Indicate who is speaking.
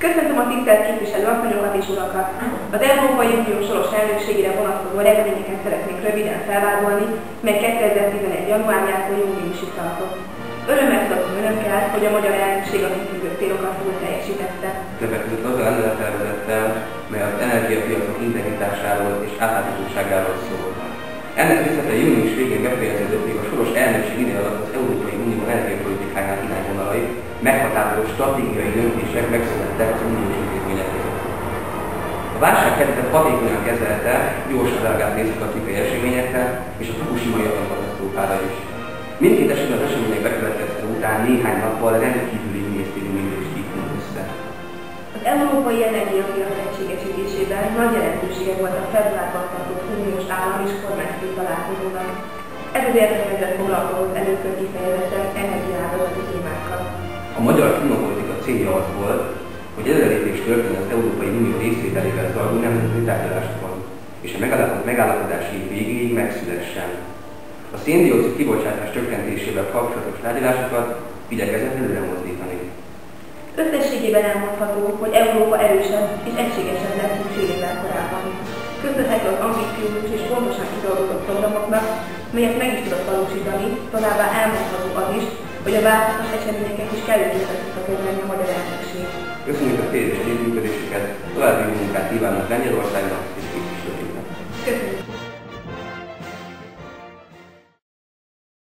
Speaker 1: Köszöntöm a tisztelt képviselő asszonyokat és urakat! Az Európai Unió soros elnökségére vonatkozó eredményeket szeretnék röviden felvázolni, mely 2011. januárjától júniusig tartott. Örömmel tudatom önökkel, hogy a magyar elnökség a kitűzött célokat túl teljesítette.
Speaker 2: Többek között az a rendelettervezettel, mely az energiapiacok integritásáról és átláthatóságáról szól. Ennek részletei június végén befejeződött, még a soros elnökség ideje alatt az Európai Unió energiapolitikájának irányvonalai, meghatározó stratégiai döntések megszülettek az uniós intézmények között. A válsághelyzetet hatékonyan kezelte, gyorsan reagált észak-afrikai eseményekre és a fukushimai atomkatasztrófára is. Mindkét esetben az események bekövetkezte után néhány nappal rendkívüli minisztériumi ülést hívtunk össze.
Speaker 1: Az európai energiapiac egységesítésében nagy jelentősége volt a februárban tartott uniós állam és kormányfő találkozónak. Ez az értekezlet foglalkozott először kifejezetten energiaágazati témákkal.
Speaker 2: A magyar klímapolitika célja az volt, hogy előrelépés történjen az Európai Unió részvételével zajló nemzetközi tárgyalásokon, és a megállapodás év végéig megszülessen. A szén-dioxid kibocsátás csökkentésével kapcsolatos tárgyalásokat igyekezett előre mozdítani.
Speaker 1: Összességében elmondható, hogy Európa erősebb és egységesebb lett, mint fél évvel korábban. Köszönhető az ambiciózus és pontosan kidolgozott programoknak, melyet meg is tudott valósítani, továbbá elmondható az is, hogy a változás eseményeket is kellőképpen tudta kezelni a magyar elnökség.
Speaker 2: Köszönjük a téves együttműködésüket, további munkát kívánok Lengyelországnak,